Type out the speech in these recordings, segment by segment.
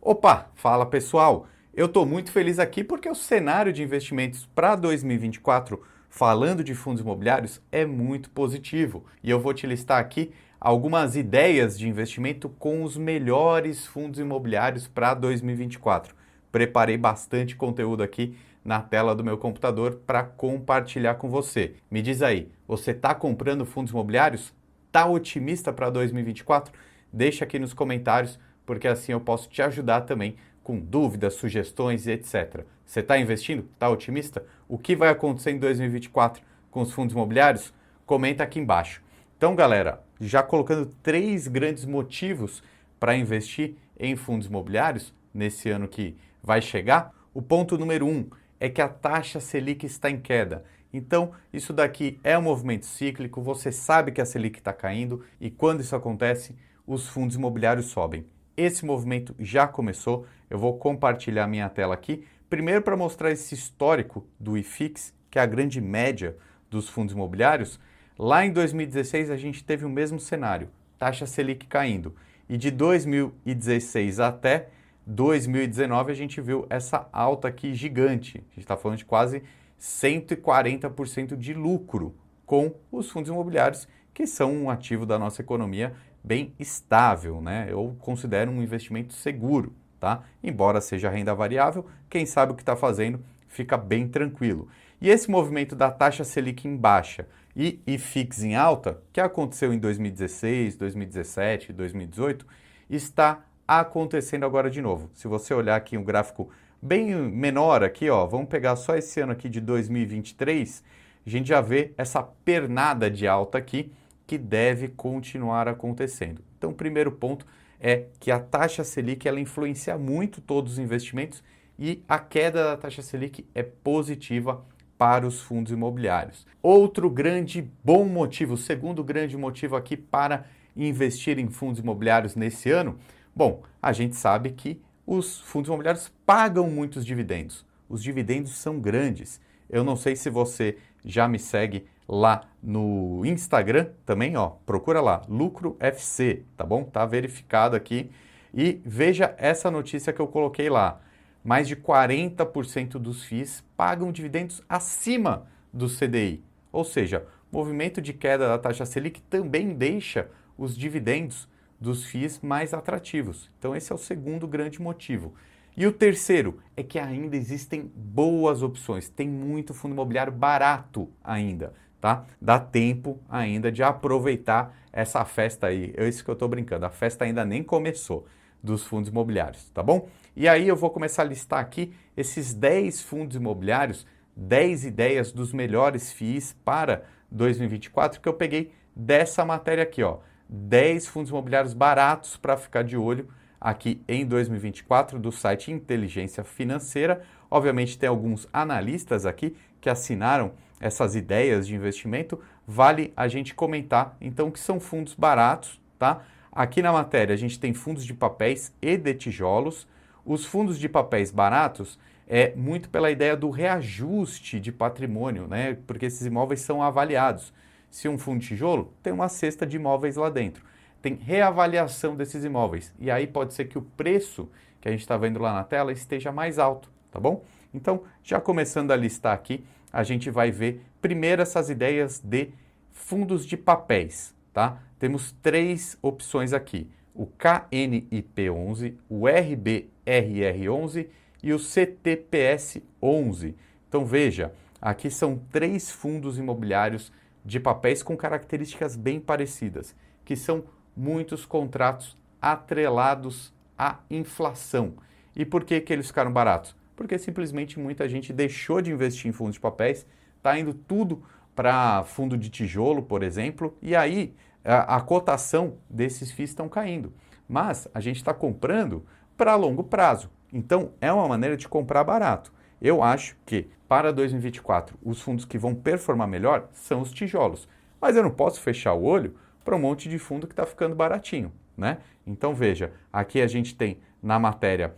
Opa, fala pessoal! Eu estou muito feliz aqui porque o cenário de investimentos para 2024, falando de fundos imobiliários, é muito positivo. E eu vou te listar aqui algumas ideias de investimento com os melhores fundos imobiliários para 2024. Preparei bastante conteúdo aqui na tela do meu computador para compartilhar com você. Me diz aí, você está comprando fundos imobiliários? Está otimista para 2024? Deixa aqui nos comentários, porque assim eu posso te ajudar também com dúvidas, sugestões e etc. Você está investindo? Está otimista? O que vai acontecer em 2024 com os fundos imobiliários? Comenta aqui embaixo. Então, galera, já colocando 3 grandes motivos para investir em fundos imobiliários nesse ano que vai chegar. O ponto número 1 é que a taxa Selic está em queda. Então, isso daqui é um movimento cíclico, você sabe que a Selic está caindo e quando isso acontece, os fundos imobiliários sobem. Esse movimento já começou, eu vou compartilhar minha tela aqui, primeiro para mostrar esse histórico do IFIX, que é a grande média dos fundos imobiliários. Lá em 2016 a gente teve o mesmo cenário, taxa Selic caindo, e de 2016 até 2019 a gente viu essa alta aqui gigante, a gente está falando de quase 140% de lucro com os fundos imobiliários, que são um ativo da nossa economia bem estável, né? Eu considero um investimento seguro, tá? Embora seja renda variável, quem sabe o que está fazendo fica bem tranquilo. E esse movimento da taxa Selic em baixa e IFIX em alta, que aconteceu em 2016, 2017, 2018, está acontecendo agora de novo. Se você olhar aqui um gráfico bem menor aqui, ó, vamos pegar só esse ano aqui de 2023, a gente já vê essa pernada de alta aqui, que deve continuar acontecendo. Então, o primeiro ponto é que a taxa Selic ela influencia muito todos os investimentos e a queda da taxa Selic é positiva para os fundos imobiliários. Outro grande bom motivo, o segundo grande motivo aqui para investir em fundos imobiliários nesse ano, bom, a gente sabe que os fundos imobiliários pagam muitos dividendos. Os dividendos são grandes. Eu não sei se você já me segue lá no Instagram também, ó, procura lá, Lucro FC, tá bom? Tá verificado aqui e veja essa notícia que eu coloquei lá. Mais de 40% dos FIIs pagam dividendos acima do CDI, ou seja, o movimento de queda da taxa Selic também deixa os dividendos dos FIIs mais atrativos. Então esse é o segundo grande motivo. E o terceiro é que ainda existem boas opções, tem muito fundo imobiliário barato ainda, tá? Dá tempo ainda de aproveitar essa festa aí, é isso que eu estou brincando, a festa ainda nem começou dos fundos imobiliários, tá bom? E aí eu vou começar a listar aqui esses 10 fundos imobiliários, 10 ideias dos melhores FIIs para 2024 que eu peguei dessa matéria aqui, ó, 10 fundos imobiliários baratos para ficar de olho aqui em 2024 do site Inteligência Financeira. Obviamente tem alguns analistas aqui que assinaram essas ideias de investimento, vale a gente comentar então que são fundos baratos, tá? Aqui na matéria a gente tem fundos de papéis e de tijolos. Os fundos de papéis baratos é muito pela ideia do reajuste de patrimônio, né? Porque esses imóveis são avaliados. Se um fundo de tijolo tem uma cesta de imóveis lá dentro, tem reavaliação desses imóveis. E aí pode ser que o preço que a gente está vendo lá na tela esteja mais alto, tá bom? Então, já começando a listar aqui, a gente vai ver primeiro essas ideias de fundos de papéis, tá? Temos 3 opções aqui, o KNIP11, o RBRR11 e o CTPS11. Então veja, aqui são 3 fundos imobiliários de papéis com características bem parecidas, que são muitos contratos atrelados à inflação. E por que eles ficaram baratos? Porque simplesmente muita gente deixou de investir em fundos de papéis, está indo tudo para fundo de tijolo, por exemplo, e aí a cotação desses FIIs estão caindo. Mas a gente está comprando para longo prazo, então é uma maneira de comprar barato. Eu acho que para 2024 os fundos que vão performar melhor são os tijolos, mas eu não posso fechar o olho para um monte de fundo que está ficando baratinho, né? Então veja, aqui a gente tem na matéria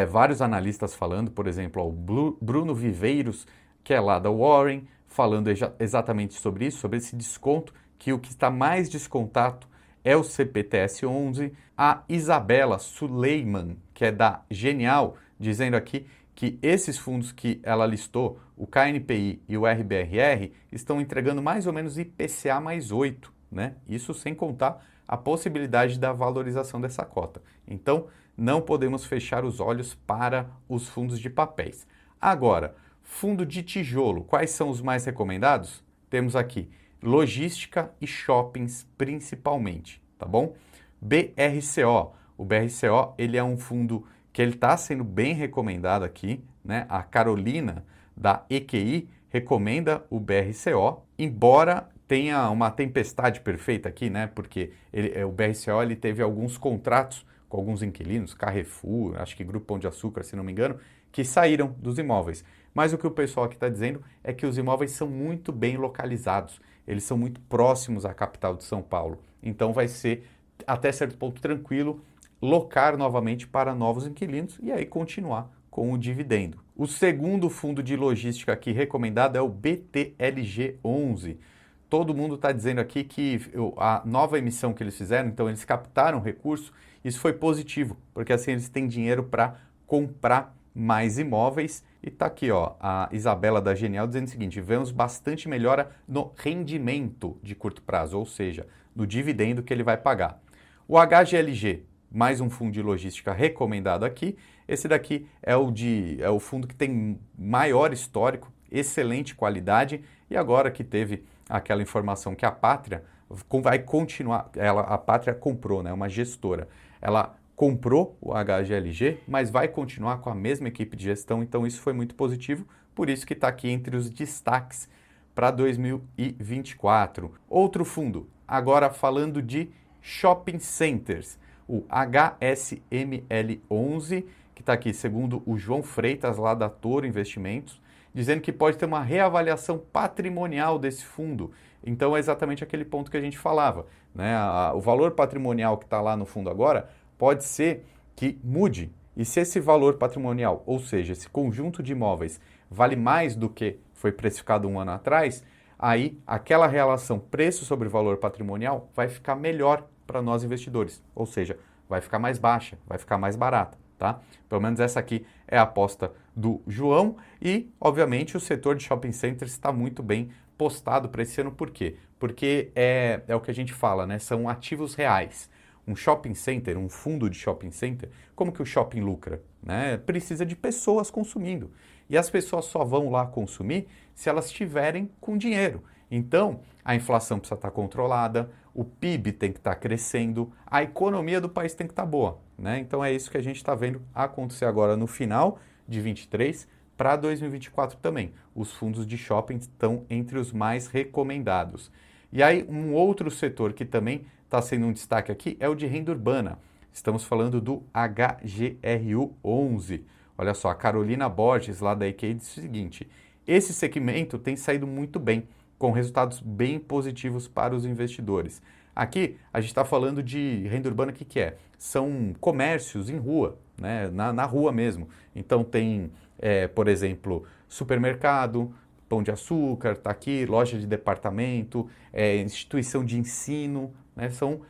vários analistas falando, por exemplo, o Bruno Viveiros, que é lá da Warren, falando exatamente sobre isso, sobre esse desconto, que o que está mais descontado é o CPTS11. A Isabela Suleiman, que é da Genial, dizendo aqui que esses fundos que ela listou, o KNPI e o RBRR, estão entregando mais ou menos IPCA mais 8, né? Isso sem contar a possibilidade da valorização dessa cota. Então, não podemos fechar os olhos para os fundos de papéis. Agora, fundo de tijolo, quais são os mais recomendados? Temos aqui logística e shoppings principalmente, tá bom? BRCO, o BRCO ele é um fundo que ele está sendo bem recomendado aqui, né? A Carolina da EQI recomenda o BRCO, embora tenha uma tempestade perfeita aqui, né? Porque o BRCO ele teve alguns contratos com alguns inquilinos, Carrefour, acho que Grupo Pão de Açúcar, se não me engano, que saíram dos imóveis. Mas o que o pessoal aqui está dizendo é que os imóveis são muito bem localizados, eles são muito próximos à capital de São Paulo. Então vai ser, até certo ponto, tranquilo locar novamente para novos inquilinos e aí continuar com o dividendo. O segundo fundo de logística aqui recomendado é o BTLG11. Todo mundo está dizendo aqui que a nova emissão que eles fizeram, então eles captaram recurso, isso foi positivo, porque assim eles têm dinheiro para comprar mais imóveis. E está aqui, ó, a Isabela da Genial dizendo o seguinte: vemos bastante melhora no rendimento de curto prazo, ou seja, no dividendo que ele vai pagar. O HGLG, mais um fundo de logística recomendado aqui. Esse daqui é o fundo que tem maior histórico, excelente qualidade, e agora que teve aquela informação que a Pátria vai continuar, a Pátria comprou, né, uma gestora, ela comprou o HGLG, mas vai continuar com a mesma equipe de gestão, então isso foi muito positivo, por isso que está aqui entre os destaques para 2024. Outro fundo, agora falando de shopping centers, o HSML11, que está aqui segundo o João Freitas, lá da Toro Investimentos, dizendo que pode ter uma reavaliação patrimonial desse fundo. Então é exatamente aquele ponto que a gente falava, né? O valor patrimonial que está lá no fundo agora pode ser que mude. E se esse valor patrimonial, ou seja, esse conjunto de imóveis, vale mais do que foi precificado um ano atrás, aí aquela relação preço sobre valor patrimonial vai ficar melhor para nós investidores. Ou seja, vai ficar mais baixa, vai ficar mais barata. Tá? Pelo menos essa aqui é a aposta do João e, obviamente, o setor de shopping centers está muito bem postado para esse ano. Por quê? Porque é o que a gente fala, né? São ativos reais. Um shopping center, um fundo de shopping center, como que o shopping lucra? Né? Precisa de pessoas consumindo. E as pessoas só vão lá consumir se elas estiverem com dinheiro. Então, a inflação precisa estar controlada, o PIB tem que estar crescendo, a economia do país tem que estar boa, né? Então é isso que a gente está vendo acontecer agora no final de 23 para 2024 também. Os fundos de shopping estão entre os mais recomendados. E aí um outro setor que também está sendo um destaque aqui é o de renda urbana. Estamos falando do HGRU11. Olha só, a Carolina Borges lá da EQI diz o seguinte: esse segmento tem saído muito bem, com resultados bem positivos para os investidores. Aqui a gente está falando de renda urbana, o que é? São comércios em rua, né? na rua mesmo. Então tem, por exemplo, supermercado, Pão de Açúcar, está aqui, loja de departamento, instituição de ensino, né? São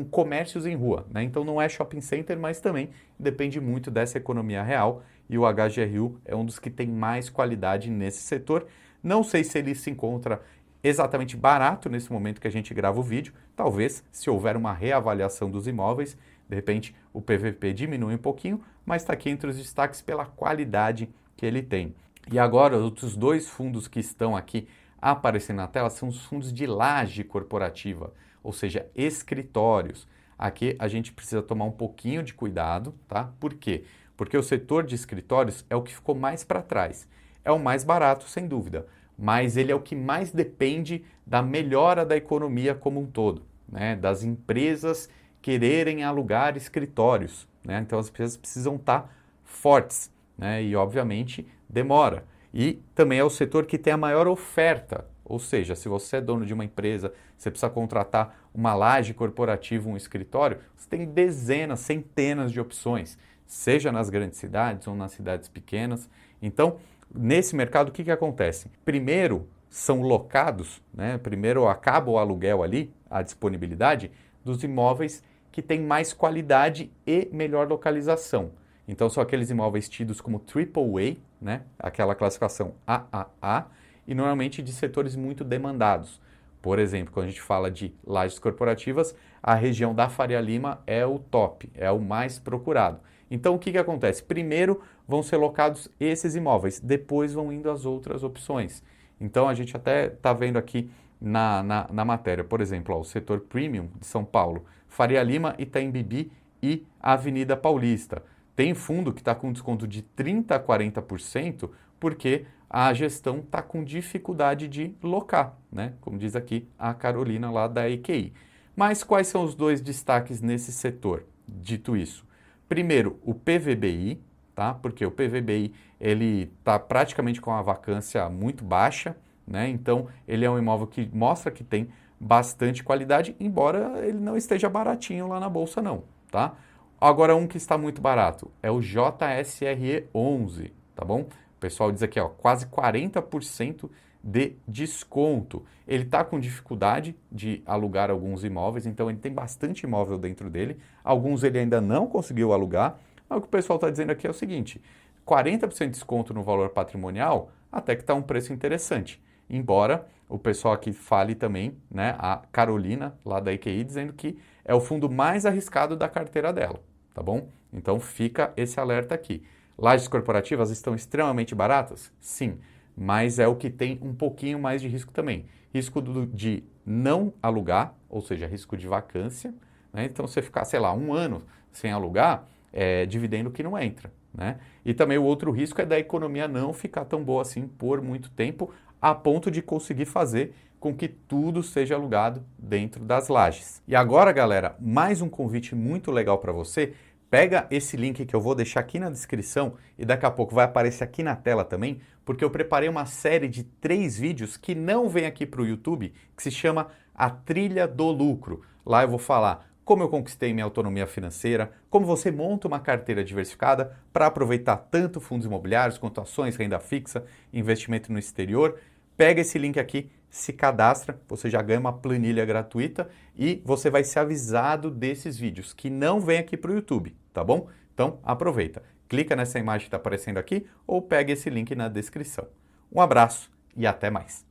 comércios em rua. Né? Então não é shopping center, mas também depende muito dessa economia real e o HGRU é um dos que tem mais qualidade nesse setor. Não sei se ele se encontra exatamente barato nesse momento que a gente grava o vídeo. Talvez, se houver uma reavaliação dos imóveis, de repente o PVP diminui um pouquinho, mas está aqui entre os destaques pela qualidade que ele tem. E agora, outros dois fundos que estão aqui aparecendo na tela são os fundos de laje corporativa, ou seja, escritórios. Aqui a gente precisa tomar um pouquinho de cuidado, tá? Por quê? Porque o setor de escritórios é o que ficou mais para trás. É o mais barato, sem dúvida, mas ele é o que mais depende da melhora da economia como um todo, né? Das empresas quererem alugar escritórios, né? Então as empresas precisam estar fortes, né? E obviamente demora. E também é o setor que tem a maior oferta, ou seja, se você é dono de uma empresa, você precisa contratar uma laje corporativa, um escritório, você tem dezenas, centenas de opções, seja nas grandes cidades ou nas cidades pequenas. Então, nesse mercado, o que acontece? Primeiro são locados, né? Primeiro acaba o aluguel ali, a disponibilidade, dos imóveis que têm mais qualidade e melhor localização. Então, são aqueles imóveis tidos como AAA, né? Aquela classificação AAA, e normalmente de setores muito demandados. Por exemplo, quando a gente fala de lajes corporativas, a região da Faria Lima é o top, é o mais procurado. Então, o que acontece? Primeiro vão ser locados esses imóveis, depois vão indo as outras opções. Então, a gente até está vendo aqui na matéria, por exemplo, ó, o setor premium de São Paulo, Faria Lima, Itaim Bibi e Avenida Paulista. Tem fundo que está com desconto de 30% a 40%, porque a gestão está com dificuldade de locar, né? Como diz aqui a Carolina lá da EQI. Mas quais são os dois destaques nesse setor? Dito isso, primeiro, o PVBI, tá? Porque o PVBI ele está praticamente com uma vacância muito baixa, né? Então ele é um imóvel que mostra que tem bastante qualidade, embora ele não esteja baratinho lá na bolsa não, tá? Agora um que está muito barato é o JSRE 11, tá bom? O pessoal diz aqui, ó, quase 40% de desconto. Ele está com dificuldade de alugar alguns imóveis, então ele tem bastante imóvel dentro dele. Alguns ele ainda não conseguiu alugar. Mas o que o pessoal está dizendo aqui é o seguinte, 40% de desconto no valor patrimonial, até que está um preço interessante. Embora o pessoal aqui fale também, né, a Carolina, lá da EQI, dizendo que é o fundo mais arriscado da carteira dela, tá bom? Então fica esse alerta aqui. Lajes corporativas estão extremamente baratas? Sim, mas é o que tem um pouquinho mais de risco também. Risco de não alugar, ou seja, risco de vacância, né? Então você ficar, sei lá, um ano sem alugar, é dividendo que não entra, né? E também o outro risco é da economia não ficar tão boa assim por muito tempo, a ponto de conseguir fazer com que tudo seja alugado dentro das lajes. E agora, galera, mais um convite muito legal para você. Pega esse link que eu vou deixar aqui na descrição e daqui a pouco vai aparecer aqui na tela também, porque eu preparei uma série de 3 vídeos que não vem aqui para o YouTube, que se chama A Trilha do Lucro. Lá eu vou falar como eu conquistei minha autonomia financeira, como você monta uma carteira diversificada para aproveitar tanto fundos imobiliários quanto ações, renda fixa, investimento no exterior. Pega esse link aqui, se cadastra, você já ganha uma planilha gratuita e você vai ser avisado desses vídeos que não vem aqui para o YouTube, tá bom? Então aproveita, clica nessa imagem que está aparecendo aqui ou pega esse link na descrição. Um abraço e até mais!